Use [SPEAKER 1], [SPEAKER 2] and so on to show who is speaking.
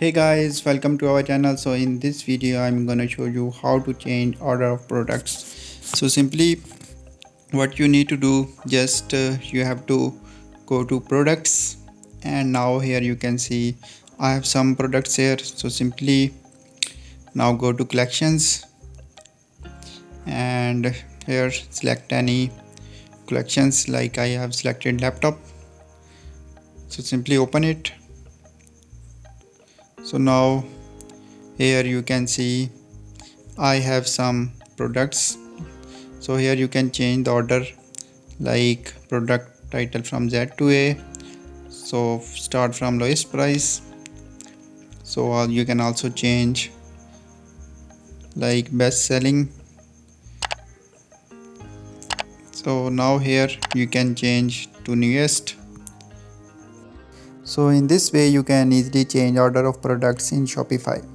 [SPEAKER 1] Hey guys, welcome to our channel. So in this video I'm gonna show you how to change order of products. So simply what you need to do, just you have to go to products, and now here you can see I have some products here. So simply now go to collections, and here select any collections. Like I have selected laptop, so simply open it. So now here you can see I have some products. So here you can change the order, like product title from Z to A. So start from lowest price. So you can also change like best selling. So now here you can change to newest. So in this way you can easily change order of products in Shopify.